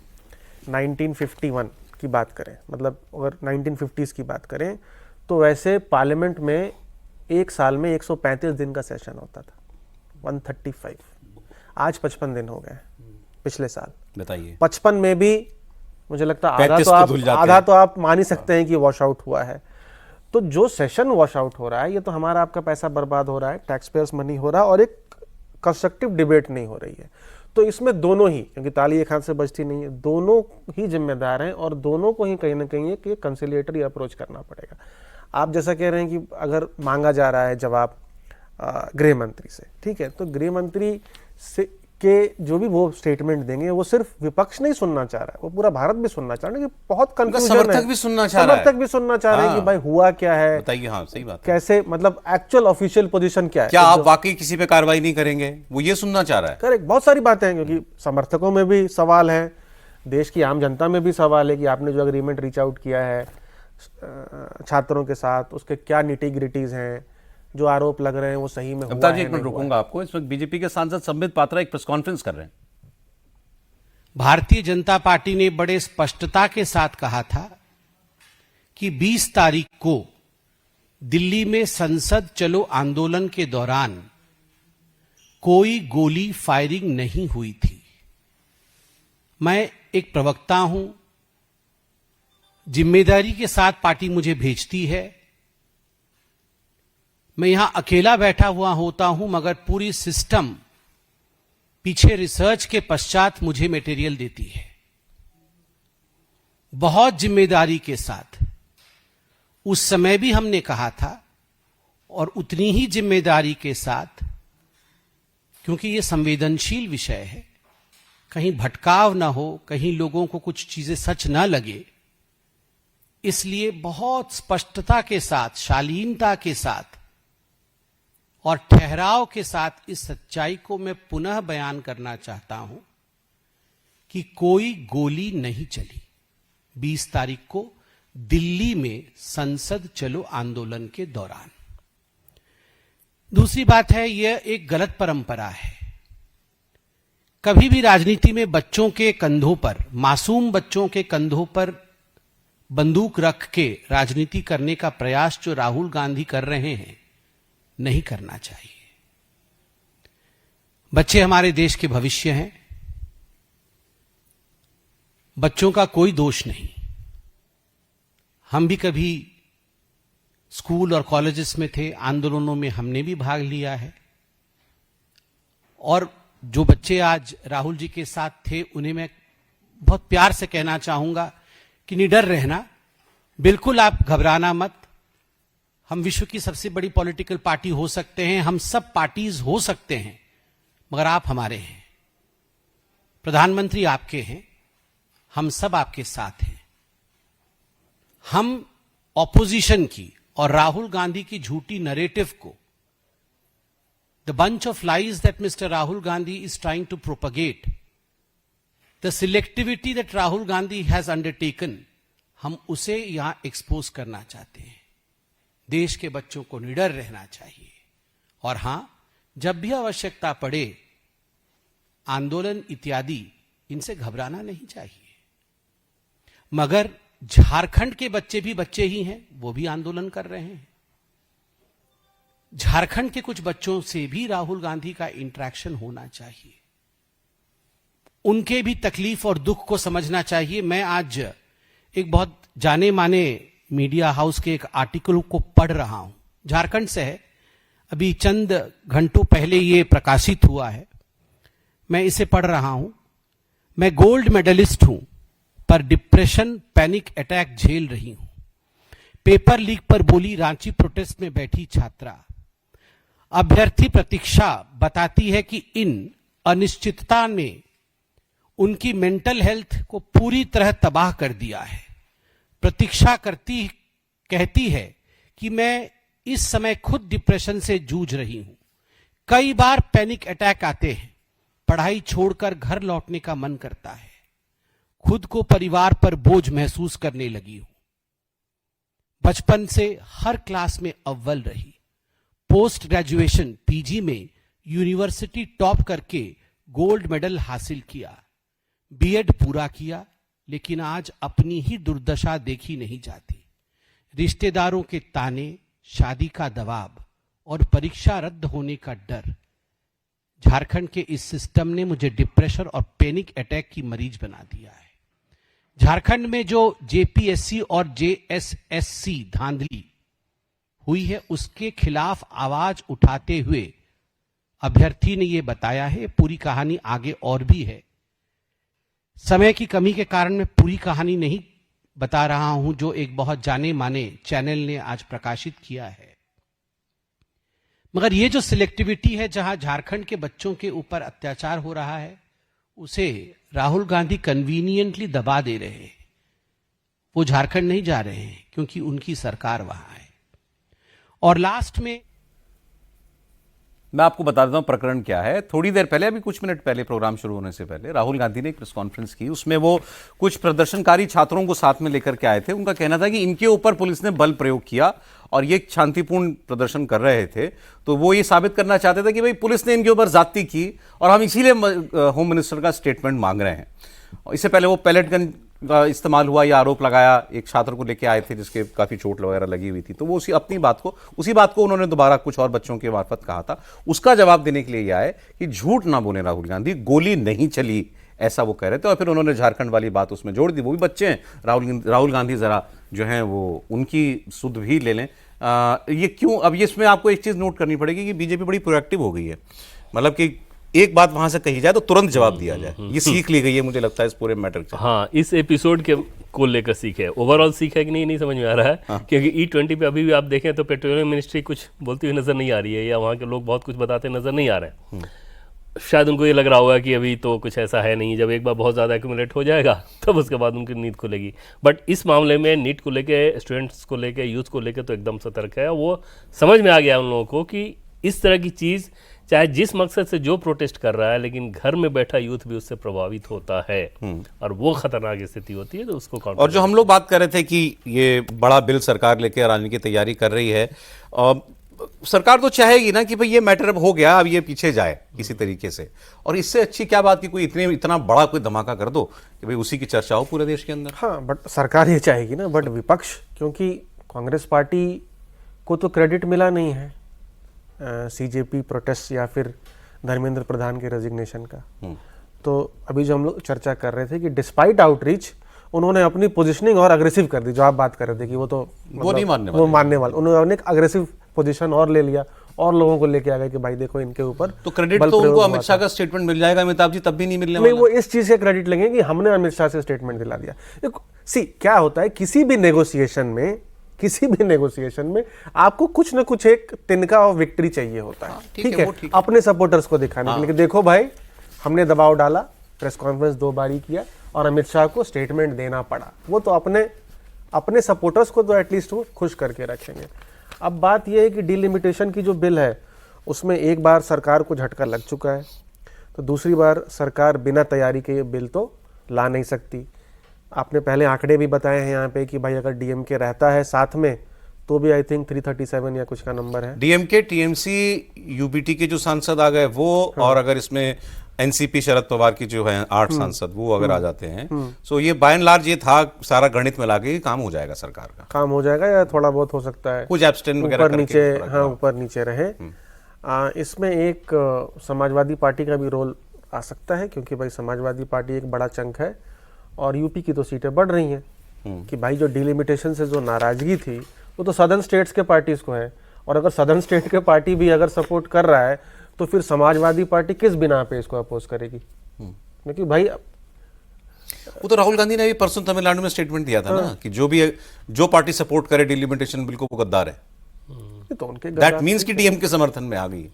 1951 की बात करें, मतलब अगर 1950s की बात करें, तो वैसे पार्लियामेंट में एक साल में 135 दिन का सेशन होता था, 135, आज 55 दिन हो गए पिछले साल। बताइए 55 में भी मुझे लगता है आधा तो आप मान ही सकते हैं कि वॉश आउट हुआ है। तो जो सेशन वॉश आउट हो रहा है, ये तो हमारा आपका पैसा बर्बाद हो रहा है, टैक्स पेयर्स मनी हो रहा है, और एक कंस्ट्रक्टिव डिबेट नहीं हो रही है। तो इसमें दोनों ही, क्योंकि ताली एक हाथ से बजती नहीं है, दोनों ही जिम्मेदार हैं और दोनों को ही कहीं ना कहीं एक कंसिलिएटरी अप्रोच करना पड़ेगा। आप जैसा कह रहे हैं कि अगर मांगा जा रहा है जवाब गृह मंत्री से, ठीक है, तो गृह मंत्री से के जो भी वो स्टेटमेंट देंगे वो सिर्फ विपक्ष नहीं सुनना चाह रहा है, वो पूरा भारत भी सुनना चाह रहा है कि बहुत कंफ्यूजन है, समर्थक भी सुनना चाह रहा है, समर्थक भी सुनना चाह रहे हैं कि भाई हुआ क्या है, बताइए। हाँ सही बात है, कैसे, मतलब एक्चुअल ऑफिशियल पोजीशन क्या है, क्या आप वाकई किसी पे कार्रवाई नहीं करेंगे, वो ये सुनना चाह रहा है। करेक्ट, बहुत सारी बातें हैं, क्योंकि समर्थकों में भी सवाल है, देश की आम जनता में भी सवाल है कि आपने जो एग्रीमेंट रीच आउट किया है छात्रों के साथ, उसके क्या निटी ग्रिटीज हैं, जो आरोप लग रहे हैं वो सही में हुआ है। एक मिनट रुकूंगा आपको, इस वक्त बीजेपी के सांसद संबित पात्रा एक प्रेस कॉन्फ्रेंस कर रहे हैं। भारतीय जनता पार्टी ने बड़े स्पष्टता के साथ कहा था कि 20 तारीख को दिल्ली में संसद चलो आंदोलन के दौरान कोई गोली फायरिंग नहीं हुई थी। मैं एक प्रवक्ता हूं, जिम्मेदारी के साथ पार्टी मुझे भेजती है, मैं यहां अकेला बैठा हुआ होता हूं, मगर पूरी सिस्टम पीछे रिसर्च के पश्चात मुझे मटेरियल देती है। बहुत जिम्मेदारी के साथ उस समय भी हमने कहा था, और उतनी ही जिम्मेदारी के साथ, क्योंकि यह संवेदनशील विषय है, कहीं भटकाव ना हो, कहीं लोगों को कुछ चीजें सच ना लगे, इसलिए बहुत स्पष्टता के साथ, शालीनता के साथ और ठहराव के साथ इस सच्चाई को मैं पुनः बयान करना चाहता हूं कि कोई गोली नहीं चली 20 तारीख को दिल्ली में संसद चलो आंदोलन के दौरान। दूसरी बात है, यह एक गलत परंपरा है। कभी भी राजनीति में बच्चों के कंधों पर, मासूम बच्चों के कंधों पर बंदूक रख के राजनीति करने का प्रयास जो राहुल गांधी कर रहे हैं, नहीं करना चाहिए। बच्चे हमारे देश के भविष्य हैं, बच्चों का कोई दोष नहीं। हम भी कभी स्कूल और कॉलेजेस में थे, आंदोलनों में हमने भी भाग लिया है, और जो बच्चे आज राहुल जी के साथ थे उन्हें मैं बहुत प्यार से कहना चाहूंगा कि निडर रहना, बिल्कुल आप घबराना मत। हम विश्व की सबसे बड़ी पॉलिटिकल पार्टी हो सकते हैं, हम सब पार्टीज हो सकते हैं, मगर आप हमारे हैं, प्रधानमंत्री आपके हैं, हम सब आपके साथ हैं। हम ऑपोजिशन की और राहुल गांधी की झूठी नैरेटिव को, the bunch of lies that mister Rahul Gandhi is trying to propagate, the selectivity that Rahul Gandhi has undertaken, हम उसे यहां एक्सपोज करना चाहते हैं। देश के बच्चों को निडर रहना चाहिए, और हां, जब भी आवश्यकता पड़े आंदोलन इत्यादि, इनसे घबराना नहीं चाहिए। मगर झारखंड के बच्चे भी बच्चे ही हैं, वो भी आंदोलन कर रहे हैं। झारखंड के कुछ बच्चों से भी राहुल गांधी का इंटरेक्शन होना चाहिए, उनके भी तकलीफ और दुख को समझना चाहिए। मैं आज एक बहुत जाने माने मीडिया हाउस के एक आर्टिकल को पढ़ रहा हूं, झारखंड से है, अभी चंद घंटों पहले ये प्रकाशित हुआ है, मैं इसे पढ़ रहा हूं। मैं गोल्ड मेडलिस्ट हूं, पर डिप्रेशन पैनिक अटैक झेल रही हूं। पेपर लीक पर बोली रांची प्रोटेस्ट में बैठी छात्रा। अभ्यर्थी प्रतीक्षा बताती है कि इन अनिश्चितता ने उनकी मेंटल हेल्थ को पूरी तरह तबाह कर दिया है। प्रतीक्षा कहती है कि मैं इस समय खुद डिप्रेशन से जूझ रही हूं। कई बार पैनिक अटैक आते हैं। पढ़ाई छोड़कर घर लौटने का मन करता है। खुद को परिवार पर बोझ महसूस करने लगी हूं। बचपन से हर क्लास में अव्वल रही। पोस्ट ग्रेजुएशन पीजी में यूनिवर्सिटी टॉप करके गोल्ड मेडल हासिल किया। बीएड पूरा किया, लेकिन आज अपनी ही दुर्दशा देखी नहीं जाती। रिश्तेदारों के ताने, शादी का दबाव और परीक्षा रद्द होने का डर। झारखंड के इस सिस्टम ने मुझे डिप्रेशन और पैनिक अटैक की मरीज बना दिया है। झारखंड में जो जेपीएससी और जेएसएससी धांधली हुई है, उसके खिलाफ आवाज उठाते हुए अभ्यर्थी ने यह बताया है। पूरी कहानी आगे और भी है। समय की कमी के कारण मैं पूरी कहानी नहीं बता रहा हूं, जो एक बहुत जाने माने चैनल ने आज प्रकाशित किया है। मगर ये जो सिलेक्टिविटी है, जहां झारखंड के बच्चों के ऊपर अत्याचार हो रहा है, उसे राहुल गांधी कन्वीनियंटली दबा दे रहे हैं। वो झारखंड नहीं जा रहे हैं क्योंकि उनकी सरकार वहां है। और लास्ट में मैं आपको बता देता हूं प्रकरण क्या है। थोड़ी देर पहले, अभी कुछ मिनट पहले, प्रोग्राम शुरू होने से पहले राहुल गांधी ने एक प्रेस कॉन्फ्रेंस की। उसमें वो कुछ प्रदर्शनकारी छात्रों को साथ में लेकर के आए थे। उनका कहना था कि इनके ऊपर पुलिस ने बल प्रयोग किया और ये शांतिपूर्ण प्रदर्शन कर रहे थे। तो वो ये साबित करना चाहते थे कि भाई पुलिस ने इनके ऊपर ज्यादती की और हम इसीलिए होम मिनिस्टर का स्टेटमेंट मांग रहे हैं। इससे पहले वो पैलेट गन का इस्तेमाल हुआ, यह आरोप लगाया। एक छात्र को लेके आए थे जिसके काफी चोट वगैरह लगी हुई थी। तो वो उसी बात को उन्होंने दोबारा कुछ और बच्चों के मार्फत कहा था। उसका जवाब देने के लिए यह आए कि झूठ ना बोले राहुल गांधी, गोली नहीं चली, ऐसा वो कह रहे थे। और फिर उन्होंने झारखंड वाली बात उसमें जोड़ दी। वो भी बच्चे हैं, राहुल गांधी जरा जो है वो उनकी सुध भी ले लें। ये क्यों? अब ये इसमें आपको एक चीज नोट करनी पड़ेगी कि बीजेपी बड़ी प्रोएक्टिव हो गई है। मतलब कि एक बात वहां से कही जाए तो तुरंत जवाब दिया जाए। ये सीख ली गई है मुझे लगता है इस पूरे मैटर से। हाँ, इस एपिसोड के को लेकर सीख है। ओवरऑल सीख है कि नहीं समझ में आ रहा है। हाँ। क्योंकि E20 पे अभी भी आप देखें तो पेट्रोलियम मिनिस्ट्री कुछ बोलती हुई नजर नहीं आ रही है, या वहाँ के लोग बहुत कुछ बताते नजर नहीं आ रहे हैं। शायद उनको ये लग रहा होगा कि अभी तो कुछ ऐसा है नहीं, जब एक बार बहुत ज़्यादा एक्यूमुलेट हो जाएगा तब उसके बाद उनकी नींद खुलेगी। बट इस मामले में नीट को लेके, स्टूडेंट्स को लेके, यूथ को लेके तो एकदम सतर्क है। वो समझ में आ गया उन लोगों को कि इस तरह की चीज़, चाहे जिस मकसद से जो प्रोटेस्ट कर रहा है, लेकिन घर में बैठा यूथ भी उससे प्रभावित होता है और वो खतरनाक स्थिति होती है। तो उसको और जो हम लोग बात कर रहे थे कि ये बड़ा बिल सरकार लेकर आने की तैयारी कर रही है, सरकार तो चाहेगी ना कि भाई ये मैटर अब हो गया, अब ये पीछे जाए किसी तरीके से। और इससे अच्छी क्या बात कि कोई इतना बड़ा कोई धमाका कर दो कि भाई उसी की चर्चा हो पूरे देश के अंदर। हाँ, बट सरकार ये चाहेगी ना, बट विपक्ष, क्योंकि कांग्रेस पार्टी को तो क्रेडिट मिला नहीं है सीजेपी प्रोटेस्ट या फिर धर्मेंद्र प्रधान के रेजिग्नेशन का। तो अभी जो हम लोग चर्चा कर रहे थे कि डिस्पाइट आउटरीच उन्होंने अपनी पोजीशनिंग और अग्रेसिव कर दी। जो आप बात कर रहे थे कि वो तो वो नहीं मानने वाले, उन्होंने एक अग्रेसिव पोजीशन और ले लिया और लोगों को लेके आ गए कि भाई देखो इनके ऊपर तो क्रेडिट तो उनको अमित शाह का स्टेटमेंट मिल जाएगा, अमिताभ जी तब भी नहीं मिलने वाला। नहीं, वो इस चीज से क्रेडिट लेंगे कि हमने अमित शाह से स्टेटमेंट दिला दिया। सी क्या होता है, किसी भी नेगोशिएशन में आपको कुछ ना कुछ एक तिनका ऑफ विक्ट्री चाहिए होता है। ठीक है, अपने सपोर्टर्स को दिखाने के लिए, देखो भाई हमने दबाव डाला, प्रेस कॉन्फ्रेंस 2 बार किया और अमित शाह को स्टेटमेंट देना पड़ा। वो तो अपने सपोर्टर्स को तो एटलीस्ट वो खुश करके रखेंगे। अब बात यह है कि डिलिमिटेशन की जो बिल है उसमें एक बार सरकार को झटका लग चुका है, तो दूसरी बार सरकार बिना तैयारी के बिल तो ला नहीं सकती। आपने पहले आंकड़े भी बताए हैं यहाँ पे कि भाई अगर डीएमके रहता है साथ में तो भी आई थिंक 337 या कुछ का नंबर है। डीएमके, टीएमसी, यूबीटी के जो सांसद आ गए वो, और अगर इसमें एनसीपी शरद पवार की जो है 8 सांसद वो अगर आ जाते हैं, सो ये बाय एंड लार्ज ये था सारा गणित में लाके काम हो जाएगा, सरकार का काम हो जाएगा, या थोड़ा बहुत हो सकता है कुछ एब्सटेन वगैरह ऊपर नीचे, हाँ ऊपर नीचे रहे। इसमें एक समाजवादी पार्टी का भी रोल आ सकता है, क्योंकि भाई समाजवादी पार्टी एक बड़ा चंक है और यूपी की तो सीटें बढ़ रही हैं कि भाई जो डिलिमिटेशन से जो नाराजगी थी वो तो सदर्न स्टेट्स के पार्टीज को है, और अगर सदर्न स्टेट के पार्टी भी अगर सपोर्ट कर रहा है तो फिर समाजवादी पार्टी किस बिना पे इसको अपोज करेगी? क्योंकि भाई वो तो राहुल गांधी ने भी परसों तमिलनाडु में स्टेटमेंट दिया था ना कि जो पार्टी सपोर्ट करे डिलिमिटेशन बिल को वो गद्दार है। तो उनके दैट मीन्स कि डीएम के समर्थन में आ गई,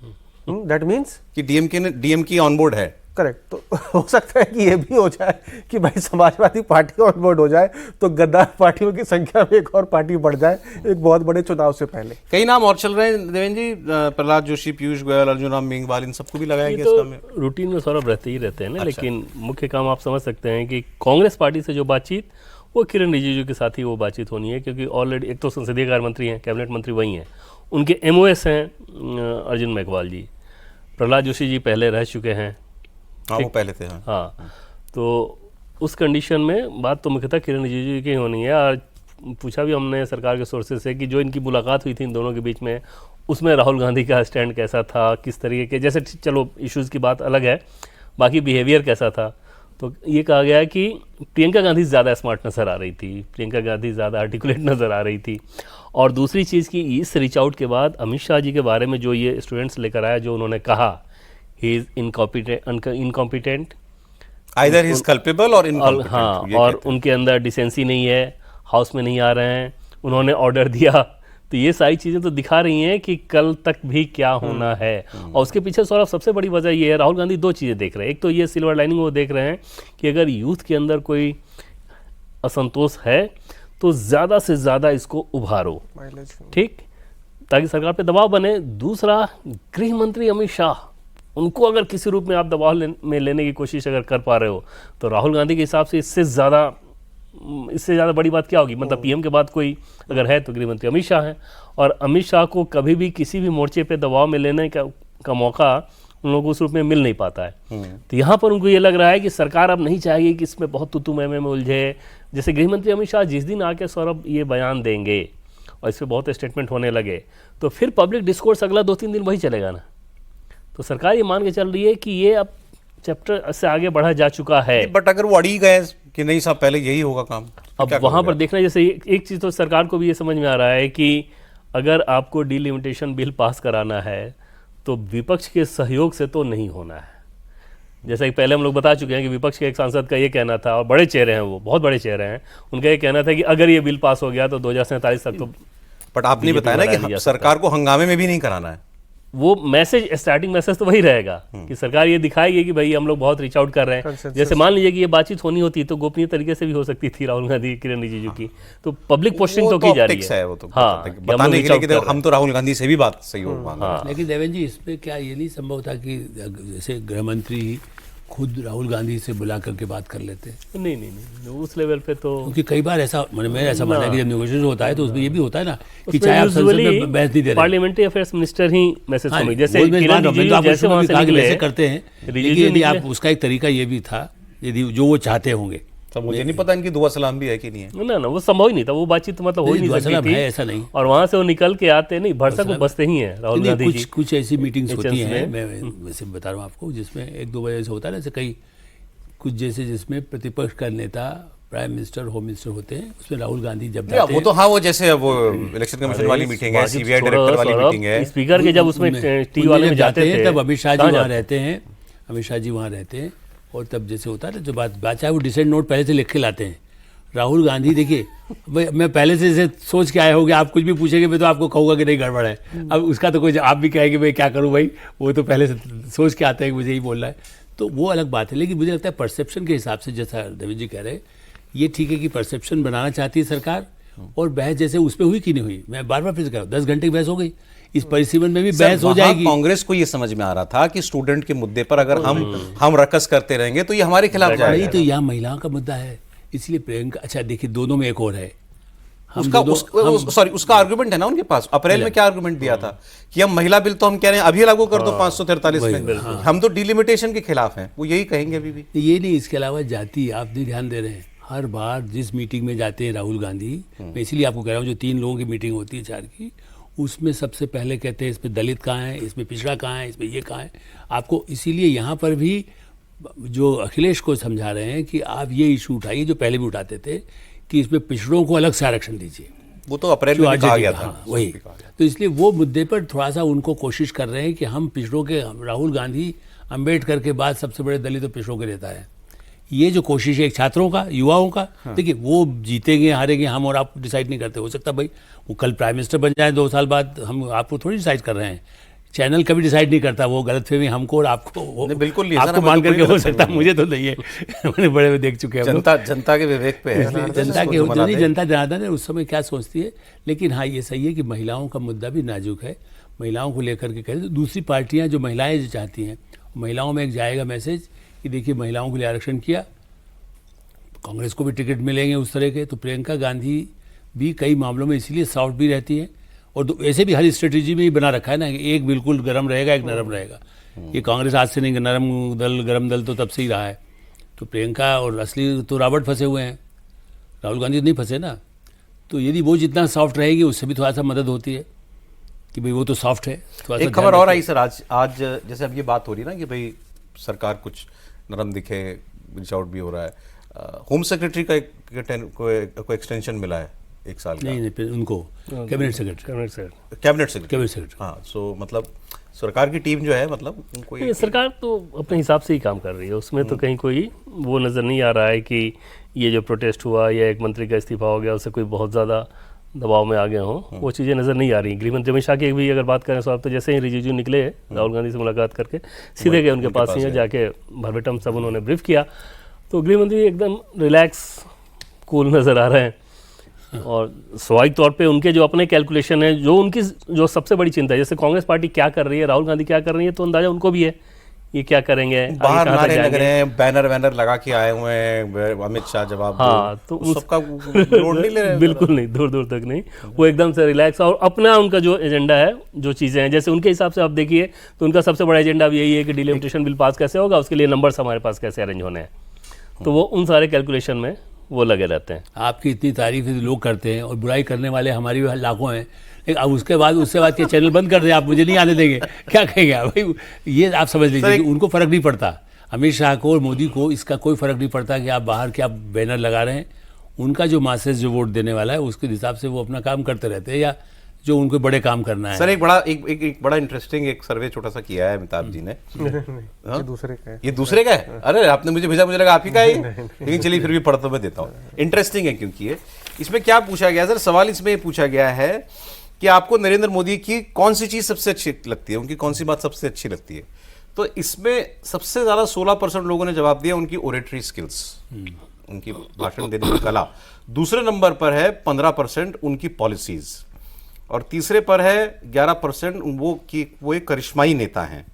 दैट मीन्स कि डीएम की ऑन बोर्ड है। करेक्ट। तो हो सकता है कि ये भी हो जाए कि भाई समाजवादी पार्टी ऑन बोर्ड हो जाए तो गद्दार पार्टियों की संख्या में एक और पार्टी बढ़ जाए एक बहुत बड़े चुनाव से पहले। कई नाम और चल रहे हैं देवेंद्र जी, प्रहलाद जोशी, पीयूष गोयल, अर्जुन राम मेघवाल, इन सबको भी लगाया गया तो इसका में। रूटीन में सौरभ रहते ही रहते हैं ना। लेकिन मुख्य काम आप समझ सकते हैं कि कांग्रेस पार्टी से जो बातचीत वो किरण रिजिजू के साथ ही वो बातचीत होनी है, क्योंकि ऑलरेडी एक तो संसदीय कार्य मंत्री हैं, कैबिनेट मंत्री वही हैं, उनके एमओएस हैं अर्जुन मेघवाल जी, प्रहलाद जोशी जी पहले रह चुके हैं। हाँ, वो पहले थे। हाँ, तो उस कंडीशन में बात तो मुख्यतः किरण रिजिजू की होनी है। और पूछा भी हमने सरकार के सोर्सेज से कि जो इनकी मुलाकात हुई थी इन दोनों के बीच में, उसमें राहुल गांधी का स्टैंड कैसा था, किस तरीके के, जैसे चलो इश्यूज़ की बात अलग है, बाकी बिहेवियर कैसा था। तो ये कहा गया कि प्रियंका गांधी ज़्यादा स्मार्ट नज़र आ रही थी, प्रियंका गांधी ज़्यादा आर्टिकुलेट नज़र आ रही थी। और दूसरी चीज़ कि इस रीच आउट के बाद अमित शाह जी के बारे में जो ये स्टूडेंट्स लेकर आया, जो उन्होंने कहा he is incompetent, either he is culpable और इनकॉम्पिटेंट। हाँ, और उनके अंदर डिसेंसी नहीं है, हाउस में नहीं आ रहे हैं, उन्होंने ऑर्डर दिया। तो ये सारी चीज़ें तो दिखा रही हैं कि कल तक भी क्या होना है। और उसके पीछे सौरभ सबसे बड़ी वजह ये है, राहुल गांधी दो चीज़ें देख रहे हैं। एक तो ये सिल्वर लाइनिंग वो देख रहे हैं कि अगर यूथ के अंदर कोई असंतोष है तो ज़्यादा से ज़्यादा इसको उभारो, ठीक, ताकि सरकार पे दबाव बने। दूसरा, गृह मंत्री अमित शाह, उनको अगर किसी रूप में आप दबाव में लेने की कोशिश अगर कर पा रहे हो तो राहुल गांधी के हिसाब से इससे ज़्यादा बड़ी बात क्या होगी। मतलब पीएम के बाद कोई अगर है तो गृह मंत्री अमित शाह हैं, और अमित शाह को कभी भी किसी भी मोर्चे पे दबाव में लेने का मौका उन लोगों को उस रूप में मिल नहीं पाता है। तो यहाँ पर उनको ये लग रहा है कि सरकार अब नहीं चाहेगी कि इसमें बहुत तुतु में उलझे। जैसे गृह मंत्री अमित शाह जिस दिन आके सौरभ ये बयान देंगे और इस पर बहुत स्टेटमेंट होने लगे, तो फिर पब्लिक डिस्कोर्स अगला 2-3 दिन वही चलेगा ना। तो सरकार ये मान के चल रही है कि ये अब चैप्टर से आगे बढ़ा जा चुका है। बट अगर वो अड़ी गए कि नहीं साहब पहले यही होगा काम, अब वहां पर देखना, जैसे एक चीज़ तो सरकार को भी ये समझ में आ रहा है कि अगर आपको डिलिमिटेशन बिल पास कराना है तो विपक्ष के सहयोग से तो नहीं होना है। जैसा कि पहले हम लोग बता चुके हैं कि विपक्ष के एक सांसद का ये कहना था, और बड़े चेहरे हैं, वो बहुत बड़े चेहरे हैं, उनका ये कहना था कि अगर ये बिल पास हो गया तो 2047 तक तो। बट आपने बताया ना कि सरकार को हंगामे में भी नहीं कराना है। वो मैसेज, स्टार्टिंग मैसेज तो वही रहेगा कि सरकार ये दिखाएगी कि भाई हम लोग बहुत रीच आउट कर रहे हैं। जैसे मान लीजिए कि ये बातचीत होनी होती तो गोपनीय तरीके से भी हो सकती थी राहुल गांधी, किरण रिजिजू की, तो पब्लिक पोस्टिंग तो की जा रही है। वो तो हाँ, बताने के लिए कि हम तो राहुल गांधी से भी बात सही हो। लेकिन देवेंद्र जी, इसमें क्या ये नहीं संभव था कि जैसे गृह मंत्री खुद राहुल गांधी से बुला करके बात कर लेते? नहीं, उस लेवल पे तो, क्योंकि कई बार ऐसा मैंने ऐसा माना है कि जब नेगोशिएशन होता है तो उसमें ये भी होता है ना कि चाहे आप संसद में बहस नहीं दे रहे, पार्लियामेंट्री अफेयर्स मिनिस्टर ही मैसेज करेंगे। जैसे जैसे वहां से निकले करते हैं, लेकिन यदि आप उसका एक तरीका ये भी था, यदि जो वो चाहते होंगे। तो मुझे नहीं पता इनकी दुआ सलाम भी है कि नहीं है। ना वो संभव ही नहीं था, वो बातचीत तो मतलब हो ही नहीं सकती थी, ऐसा नहीं। और वहां से वो निकल के आते नहीं, भरसक वो बसते ही हैं राहुल गांधी जी। कुछ ऐसी मीटिंग्स होती हैं, मैं वैसे बता रहा हूँ आपको, जिसमें 1-2 बजे से होता है ना, जैसे कई कुछ जैसे जिसमें प्रतिपक्ष का नेता प्राइम मिनिस्टर, होम मिनिस्टर होते हैं, उसमें राहुल गांधी जब जाते वो तो हाँ, वो जैसे वो इलेक्शन कमीशन वाली मीटिंग है, सीबीआई डायरेक्टर वाली मीटिंग है, स्पीकर के जब उसमें टी वाले में जाते हैं तब अमित शाह जी वहाँ रहते हैं, अमित शाह जी वहाँ रहते हैं। और तब जैसे होता है ना, जो बात चाहे वो डिसेंट नोट पहले से लिख के लाते हैं। राहुल गांधी देखिए, मैं पहले से जैसे सोच के आया होगा, आप कुछ भी पूछेंगे मैं तो आपको कहूँगा कि नहीं गड़बड़ है। अब उसका तो कोई आप भी कहेंगे भाई क्या करूँ भाई, वो तो पहले से सोच के आता है कि मुझे ही बोलना है, तो वो अलग बात है। लेकिन मुझे लगता है परसेप्शन के हिसाब से, जैसा देवेंद्र जी कह रहे हैं, ये ठीक है कि परसेप्शन बनाना चाहती है सरकार, और बहस जैसे उस पर हुई कि नहीं हुई, मैं बार बार फिर कह रहा हूँ, 10 घंटे की बहस हो गई, इस परिसीमन में भी बहस हो जाएगी। कांग्रेस को ये समझ में आ रहा था कि स्टूडेंट के मुद्दे पर अगर हम रकस करते रहेंगे तो ये हमारे खिलाफ जाएगा। नहीं, तो यहाँ महिलाओं का मुद्दा है, इसलिए प्रियंका, अच्छा देखिए दोनों में एक और है, उसका आर्गुमेंट है ना उनके पास। अप्रैल में क्या आर्गुमेंट दिया था कि हम महिला बिल तो हम कह रहे हैं अभी लागू कर दो 543 में, हम तो डिलिमिटेशन के खिलाफ हैं, वो यही कहेंगे अभी भी। ये नहीं, इसके अलावा जाति आप नहीं ध्यान दे रहे हैं। हर बार जिस मीटिंग में जाते हैं राहुल गांधी, मैं इसीलिए आपको कह रहा हूँ, जो 3 लोगों की मीटिंग होती है 4 की, उसमें सबसे पहले कहते हैं इसमें दलित कहाँ है, इसमें पिछड़ा कहाँ है, इसमें ये कहाँ है। आपको इसीलिए यहाँ पर भी जो अखिलेश को समझा रहे हैं कि आप ये इशू उठाइए जो पहले भी उठाते थे, कि इसमें पिछड़ों को अलग से आरक्षण दीजिए। वो तो अप्रैल में कहा गया था। हाँ, वही। तो इसलिए वो मुद्दे पर थोड़ा सा उनको कोशिश कर रहे हैं कि हम पिछड़ों के, राहुल गांधी अम्बेडकर के बाद सबसे बड़े दलित और पिछड़ों के नेता है, ये जो कोशिश है एक छात्रों का, युवाओं का, देखिए वो जीतेंगे हारेंगे हम और आप डिसाइड नहीं करते। हो सकता भाई वो कल प्राइम मिनिस्टर बन जाए 2 साल बाद, हम आपको थोड़ी डिसाइड कर रहे हैं। चैनल कभी डिसाइड नहीं करता, वो गलतफहमी हमको और आपको, वो बिल्कुल नहीं, आपको मान करके हो सकता है, मुझे तो नहीं है। मैंने बड़े में देख चुके हैं। जनता के विवेक पे है, जनता के नहीं, जनता जनार्दन है उस समय क्या सोचती है। लेकिन हाँ ये सही है कि महिलाओं का मुद्दा भी नाजुक है। महिलाओं को लेकर के करें तो दूसरी पार्टियां जो महिलाएं जो चाहती हैं, महिलाओं में एक जाएगा मैसेज कि देखिए महिलाओं के लिए आरक्षण किया, कांग्रेस को भी टिकट मिलेंगे उस तरह के। तो प्रियंका गांधी भी कई मामलों में इसीलिए सॉफ्ट भी रहती है, और ऐसे भी हर स्ट्रेटेजी में ही बना रखा है ना, एक बिल्कुल गर्म रहेगा एक नरम रहेगा। ये कांग्रेस आज से नहीं, नरम दल गरम दल तो तब से ही रहा है। तो प्रियंका और असली तो रॉबर्ट फंसे हुए हैं, राहुल गांधी नहीं फंसे ना। तो यदि वो जितना सॉफ्ट रहेगी उससे भी थोड़ा सा मदद होती है कि भाई वो तो सॉफ्ट है। एक खबर और आई सर आज जैसे अब ये बात हो रही है ना कि भाई सरकार कुछ नरम दिखे, रीच आउट भी हो रहा है। होम सेक्रेटरी का कोई एक्सटेंशन मिला है 1 साल का। नहीं उनको कैबिनेट सेक्रेटरी कैबिनेट सेक्रेटरी हाँ। सो मतलब सरकार की टीम जो है, मतलब उनको सरकार तो अपने हिसाब से ही काम कर रही है, उसमें तो कहीं कोई वो नज़र नहीं आ रहा है कि ये जो प्रोटेस्ट हुआ या एक मंत्री का इस्तीफा हो गया उससे कोई बहुत ज़्यादा दबाव में आ गए हों, वो चीज़ें नज़र नहीं आ रही। गृह मंत्री अमित शाह की भी अगर बात करें सवाल, तो जैसे ही रिजिजू निकले राहुल गांधी से मुलाकात करके सीधे गए उनके पास ही, जाके भरभटम सब उन्होंने ब्रीफ किया। तो गृह मंत्री एकदम रिलैक्स कूल नज़र आ रहे हैं, और स्वाभाविक तौर पे उनके जो अपने कैलकुलेशन है, जो उनकी जो सबसे बड़ी चिंता है, जैसे कांग्रेस पार्टी क्या कर रही है, राहुल गांधी क्या कर रही है, तो अंदाजा उनको भी है ये क्या करेंगे। बाहर नारे लग रहे हैं, बैनर लगा के आए हुए हैं, अमित शाह जवाब हाँ, तो सबका लोड नहीं ले रहे। बिल्कुल नहीं, दूर तक नहीं, वो एकदम से रिलैक्स, और अपना उनका जो एजेंडा है, जो चीज़ें हैं, जैसे उनके हिसाब से आप देखिए तो उनका सबसे बड़ा एजेंडा भी यही है कि डिलिमिटेशन बिल पास कैसे होगा, उसके लिए नंबर्स हमारे पास कैसे अरेंज होने हैं। तो वो उन सारे कैलकुलेशन में वो लगे रहते हैं। आपकी इतनी तारीफ लोग करते हैं और बुराई करने वाले हमारी भी लाखों हैं, लेकिन अब उसके बाद के चैनल बंद कर दें, आप मुझे नहीं आने देंगे, क्या कहेंगे भाई? ये आप समझ लीजिए कि उनको फ़र्क नहीं पड़ता, अमित शाह को और मोदी को इसका कोई फ़र्क नहीं पड़ता कि आप बाहर क्या बैनर लगा रहे हैं। उनका जो मासेस जो वोट देने वाला है उसके हिसाब से वो अपना काम करते रहते हैं, या जो उनको बड़े काम करना है। सर एक बड़ा इंटरेस्टिंग एक सर्वे छोटा सा किया है अमिताभ जी ने। ये दूसरे का है? अरे आपने मुझे भेजा, मुझे लगा आप ही का ही, लेकिन चलिए फिर भी पढ़ता मैं देता हूँ। इंटरेस्टिंग है क्योंकि ये इसमें क्या पूछा गया सर, सवाल इसमें पूछा गया है कि आपको नरेंद्र मोदी की कौन सी चीज सबसे अच्छी लगती है, उनकी कौन सी बात सबसे अच्छी लगती है। तो इसमें सबसे ज्यादा 16% लोगों ने जवाब दिया उनकी ओरेटरी स्किल्स, उनकी भाषण देने की कला। दूसरे नंबर पर है 15% उनकी पॉलिसीज, और तीसरे पर है 11% वो एक करिश्माई नेता हैं,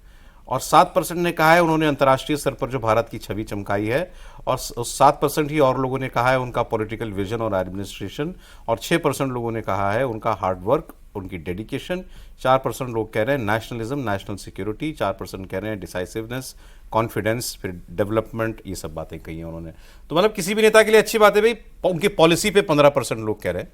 और 7% ने कहा है उन्होंने अंतर्राष्ट्रीय स्तर पर जो भारत की छवि चमकाई है, और 7% ही और लोगों ने कहा है उनका पॉलिटिकल विजन और एडमिनिस्ट्रेशन, और 6% लोगों ने कहा है उनका हार्ड वर्क, उनकी डेडिकेशन। 4% लोग कह रहे हैं नेशनलिज्म, नेशनल सिक्योरिटी। 4% कह रहे हैं डिसाइसिवनेस, कॉन्फिडेंस, फिर डेवलपमेंट, ये सब बातें कही हैं उन्होंने। तो मतलब किसी भी नेता के लिए अच्छी बात है भाई। उनकी पॉलिसी पे 15% लोग कह रहे हैं,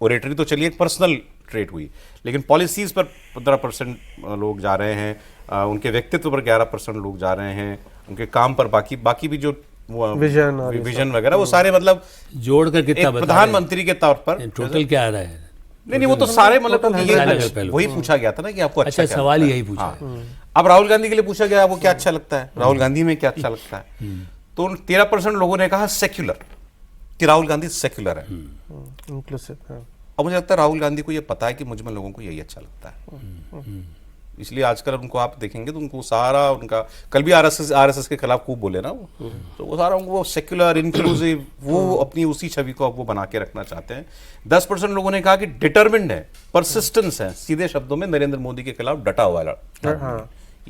ओरेटरी तो चलिए एक पर्सनल ट्रेट हुई, लेकिन पॉलिसीज पर 15% लोग जा रहे हैं, उनके व्यक्तित्व पर 11% लोग जा रहे हैं, उनके काम पर बाकी भी जो विजन वगैरह वो सारे मतलब जोड़कर कितना प्रधानमंत्री के तौर पर टोटल क्या आ रहा है? नहीं वो तो सारे मतलब वही पूछा गया था ना कि आपको अच्छा सवाल यही पूछा। अब राहुल गांधी के लिए पूछा गया आपको क्या अच्छा लगता है, राहुल गांधी में क्या अच्छा लगता है। तो 13% लोगों ने कहा सेक्युलर, कि राहुल गांधी सेक्युलर है, इंक्लूसिव। और मुझे लगता है राहुल गांधी को ये पता है कि मुझ में लोगों को यही अच्छा लगता है, इसलिए आजकल उनको आप देखेंगे तो उनको सारा उनका, कल भी आरएसएस के खिलाफ खूब बोले ना वो, तो वो सारा उनको वो सेक्युलर इंक्लूसिव वो अपनी उसी छवि को वो बना के रखना चाहते हैं। 10% लोगों ने कहा कि डिटर्मिन्ड है, परसिस्टेंस है, सीधे शब्दों में नरेंद्र मोदी के खिलाफ डटा हुआ है।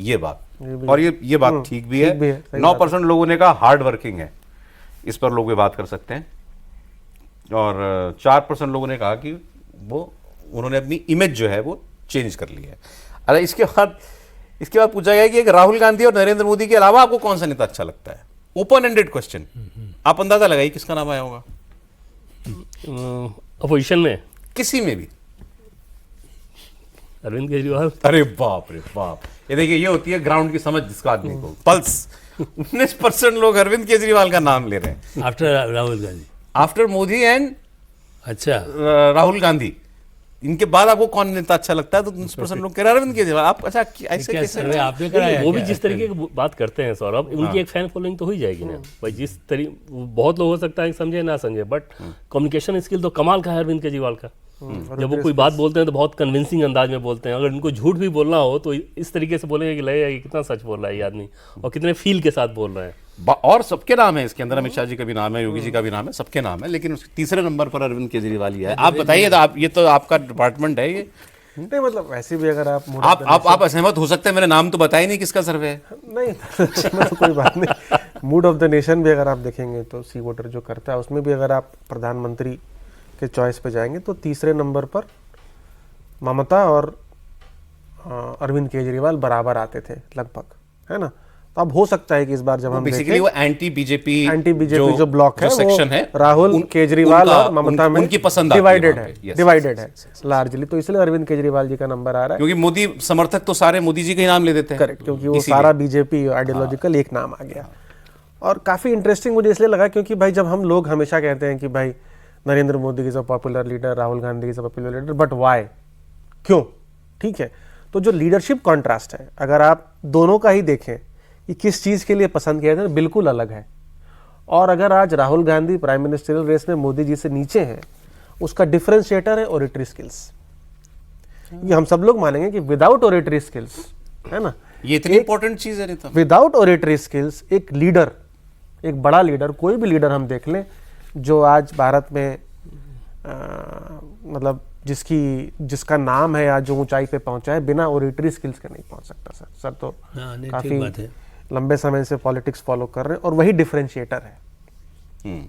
ये बात, और ये बात ठीक भी है। 9% लोगों ने कहा हार्ड वर्किंग है, इस पर लोग बात कर सकते हैं। और 4% लोगों ने कहा कि वो उन्होंने अपनी इमेज जो है वो चेंज कर ली है। अरे इसके बाद पूछा गया कि राहुल गांधी और नरेंद्र मोदी के अलावा आपको कौन सा नेता अच्छा लगता है। ओपन एंडेड क्वेश्चन, आप अंदाजा लगाइए किसका नाम आया होगा अपोजिशन में, किसी में भी। अरविंद केजरीवाल। अरे बाप रे बाप, ये देखिए ये होती है ग्राउंड की समझ जिसका आदमी को, पल्स। 19% लोग अरविंद केजरीवाल का नाम ले रहे हैं after Rahul Gandhi, after Modi and अच्छा राहुल गांधी। इनके बाद आपको कौन नेता अच्छा लगता है, तो 90% लोग कह रहे हैं अरविंद केजरीवाल। आप अच्छा ऐसे क्या कैसे? सर्वे आपने कराया वो भी क्या? जिस तरीके की बात करते हैं सौरभ, उनकी एक फैन फॉलोइंग तो हो ही जाएगी ना भाई। जिस तरीके बहुत लोग हो सकता है समझे ना समझे, बट कम्युनिकेशन स्किल तो कमाल का है अरविंद केजरीवाल का। जब वो कोई बात बोलते हैं तो बहुत कन्विंसिंग अंदाज में बोलते हैं। अगर उनको झूठ भी बोलना हो तो इस तरीके से बोलेंगे कि लगेगा ये कितना सच बोल रहा है ये आदमी, और कितने फील के साथ बोल रहे हैं। और सबके नाम है इसके अंदर, अमित शाह जी का भी नाम है, योगी जी का भी नाम है, सबके नाम है, लेकिन उसके तीसरे नंबर पर अरविंद केजरीवाल ही है। आप बताइए, तो आप ये तो आपका डिपार्टमेंट है ये, नहीं मतलब वैसे भी अगर आप आप असहमत हो सकते हैं, मेरे नाम तो बताया नहीं किसका सर्वे है। नहीं तो कोई बात नहीं। मूड ऑफ द नेशन भी अगर आप देखेंगे तो सी वोटर जो करता है उसमें भी अगर आप प्रधानमंत्री के चॉइस पे जाएंगे तो तीसरे नंबर पर ममता और अरविंद केजरीवाल बराबर आते थे लगभग, है ना। तो अब हो सकता है कि इस बार जब हम बेसिकली वो एंटी बीजेपी जो ब्लॉक है वो सेक्शन है, राहुल केजरीवाल और ममता में उनकी पसंद डिवाइडेड है लार्जली, तो इसलिए अरविंद केजरीवाल जी का नंबर आ रहा है। क्योंकि मोदी समर्थक तो सारे मोदी जी का ही नाम ले देते हैं। करेक्ट, क्योंकि वो सारा बीजेपी आइडियोलॉजिकल एक नाम आ गया। और काफी इंटरेस्टिंग मुझे इसलिए लगा क्योंकि भाई जब हम लोग हमेशा कहते हैं कि भाई Narendra Modi is a popular leader, Rahul Gandhi is a popular leader, but why, क्यों? ठीक है, तो जो लीडरशिप कॉन्ट्रास्ट है अगर आप दोनों का ही देखें कि किस चीज के लिए पसंद किया जाता है, बिल्कुल अलग है। और अगर आज Rahul Gandhi prime ministerial race में मोदी जी से नीचे हैं, उसका डिफरेंशिएटर है ओरेटरी स्किल्स। ये हम सब लोग मानेंगे कि विदाउट ओरेटरी स्किल्स, है ना, ये इतनी इंपॉर्टेंट चीज है। नहीं तो विदाउट ओरेटरी स्किल्स एक लीडर, एक बड़ा लीडर, कोई भी लीडर हम देख लें जो आज भारत में मतलब जिसका नाम है या जो ऊंचाई पे पहुंचा है, बिना ओरेटरी स्किल्स के नहीं पहुंच सकता सर तो काफी लंबे समय से पॉलिटिक्स फॉलो कर रहे हैं और वही डिफरेंशिएटर है।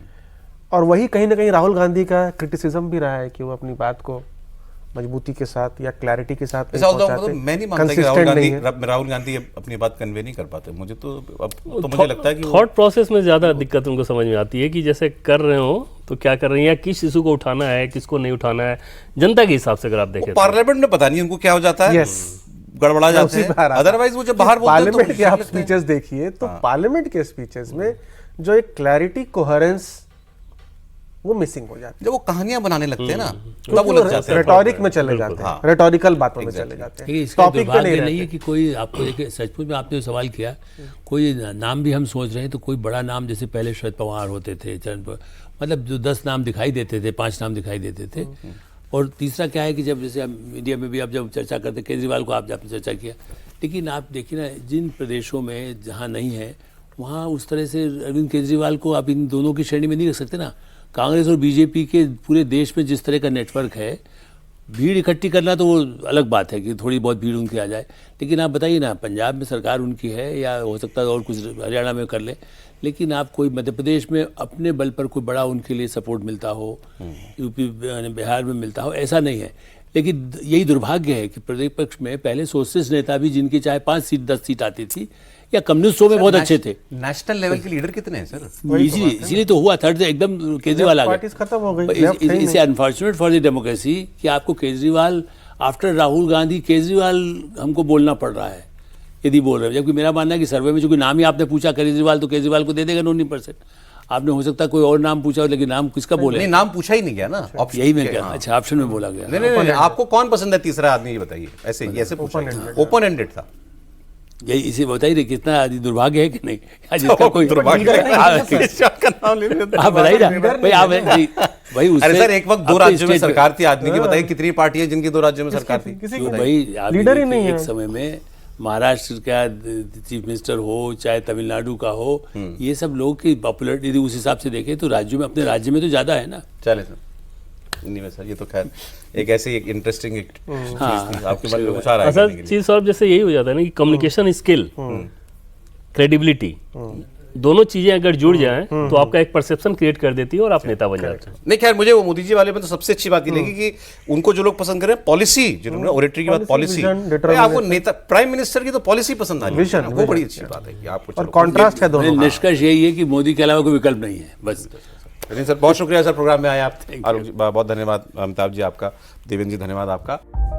और वही कहीं ना कहीं राहुल गांधी का क्रिटिसिज्म भी रहा है कि वो अपनी बात को मजबूती के साथ या क्लैरिटी के साथ मैं नहीं मानता कि राहुल गांधी अपनी बात कन्वे नहीं कर पाते। मुझे तो अब तो मुझे लगता है कि थॉट प्रोसेस में ज्यादा दिक्कत उनको समझ में आती है कि जैसे कर रहे हो तो क्या कर रहे हैं, या किस इशू को उठाना है, किसको नहीं उठाना है, जनता के हिसाब से अगर आप देखें। पार्लियामेंट में पता नहीं उनको क्या हो जाता है, गड़बड़ा जाते हैं। अदरवाइज वो जब बाहर पार्लियामेंट के आप स्पीचेस देखिए तो पार्लियामेंट के स्पीचेस में जो एक क्लैरिटी, कोहेरेंस वो मिसिंग हो जाती है। जब वो कहानियां बनाने लगते हैं ना तब वो लग जाते हैं, रेटोरिक में चले जाते हैं, रेटोरिकल बातों में चले जाते हैं। टॉपिक पे नहीं है कि कोई आपको देखिए, सचमुच में आपने सवाल किया, कोई नाम भी हम सोच रहे हैं तो कोई बड़ा नाम, जैसे पहले शरद पवार होते थे, मतलब जो 10 नाम दिखाई देते थे, 5 नाम दिखाई देते थे। और तीसरा क्या है कि जब जैसे मीडिया में भी आप जब चर्चा करते, केजरीवाल को आप आपने चर्चा किया, लेकिन आप देखिए ना जिन प्रदेशों में जहाँ नहीं है वहाँ उस तरह से अरविंद केजरीवाल को आप इन दोनों की श्रेणी में नहीं रख सकते ना। कांग्रेस और बीजेपी के पूरे देश में जिस तरह का नेटवर्क है, भीड़ इकट्ठी करना तो वो अलग बात है कि थोड़ी बहुत भीड़ उनकी आ जाए, लेकिन आप बताइए ना, पंजाब में सरकार उनकी है या हो सकता है और कुछ हरियाणा में कर ले, लेकिन आप कोई मध्य प्रदेश में अपने बल पर कोई बड़ा उनके लिए सपोर्ट मिलता हो, यूपी बिहार में मिलता हो, ऐसा नहीं है। लेकिन यही दुर्भाग्य है कि प्रतिपक्ष में पहले सोशलिस्ट नेता भी जिनकी चाहे 5 सीट 10 सीट आती थी, या कम्युनिस्टों में बहुत अच्छे थे। नेशनल लेवल के लीडर कितने हैं सर? इसीलिए तो हुआ थर्ड एकदम केजरीवाल आ गया, खत्म हो गई। इसे अनफॉर्चुनेट फॉर द डेमोक्रेसी कि आपको केजरीवाल आफ्टर राहुल गांधी केजरीवाल हमको बोलना पड़ रहा है यदि बोल रहे हैं, जबकि मेरा मानना है कि सर्वे में जो कोई नाम ही आपने पूछा केजरीवाल, तो केजरीवाल को दे देगा 90%। आपने हो सकता है कोई और नाम पूछा, लेकिन नाम किसका बोले? नहीं, नाम पूछा ही नहीं गया ना, यही मैं क्या, अच्छा ऑप्शन में बोला गया। नहीं, आपको कौन पसंद है तीसरा आदमी, ये बताइए। ऐसे ओपन एंडेड था, यही इसे बताइए कितना दुर्भाग्य है कि नहीं, जिसका कोई दुर्भाग्य आप बताइए ना भाई। आप भाई उससे सर एक वक्त 2 राज्यों में सरकार थी आदमी की, बताइए कितनी पार्टियां जिनकी 2 राज्यों में सरकार थी? भाई लीडर ही नहीं है। एक समय में महाराष्ट्र का चीफ मिनिस्टर हो चाहे तमिलनाडु का हो, ये सब लोग की पॉपुलरिटी यदि उस हिसाब से देखें तो राज्यों में, अपने राज्य में तो ज्यादा है ना। चले सर, नहीं सर, ये तो खैर एक ऐसी एक इंटरेस्टिंग एक चीज थी आपके मन में कुछ आ रहा है। असल चीज सर जैसे यही हो जाता है ना कि कम्युनिकेशन स्किल, क्रेडिबिलिटी, दोनों चीजें अगर जुड़ जाएं तो आपका एक परसेप्शन क्रिएट कर देती है और आप नेता बन जाते हैं। नहीं खैर, मुझे वो मोदी जी वाले में तो सबसे अच्छी बात ये लगी कि उनको जो लोग पसंद कर रहे हैं पॉलिसी, जिन्होंने ओरेटरी की बात, पॉलिसी, आपको नेता प्राइम मिनिस्टर की तो पॉलिसी पसंद आ रही है, वो बड़ी अच्छी बात है कि आपको। और कॉन्ट्रास्ट है दोनों। निष्कर्ष यही है कि मोदी के अलावा कोई विकल्प नहीं है, बस। सर बहुत शुक्रिया सर, प्रोग्राम में आए आप। आलोक जी बहुत धन्यवाद, अमिताभ जी आपका, देवेंद्र जी धन्यवाद आपका।